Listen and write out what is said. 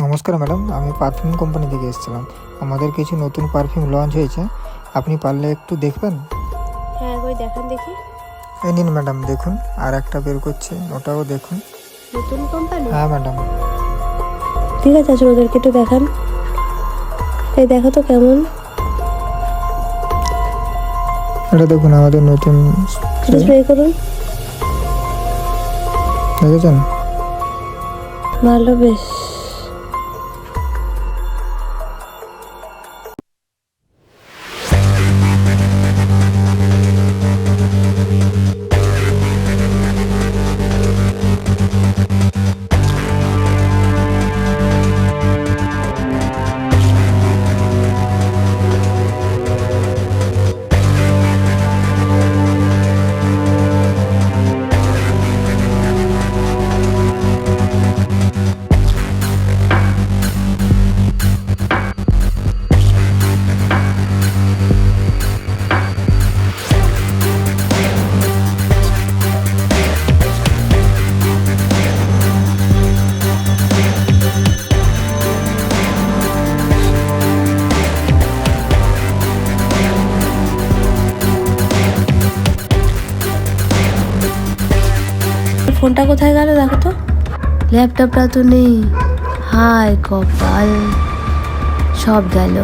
নমস্কার ম্যাডাম, আমি perfume company থেকে এসেছিলাম। আমাদের কিছু নতুন পারফিউম লঞ্চ হয়েছে, আপনি পারলে একটু দেখবেন। হ্যাঁ, ওই দেখান দেখি। এই নিন ম্যাডাম, দেখুন। আর একটা বের করছে, ওটাও দেখুন। নতুন কোম্পানি? হ্যাঁ ম্যাডাম। ঠিক আছে, আচ্ছা ওদেরকে একটু দেখান। এই দেখো তো কেমন। এটা দেখুন, আমাদের নতুন স্প্রে করুন। দেখেছেন? ভালো, বেশ। ফোনটা কোথায় গেল দেখো তো। ল্যাপটপটা তো নেই। হায় কপাল, সব গেল।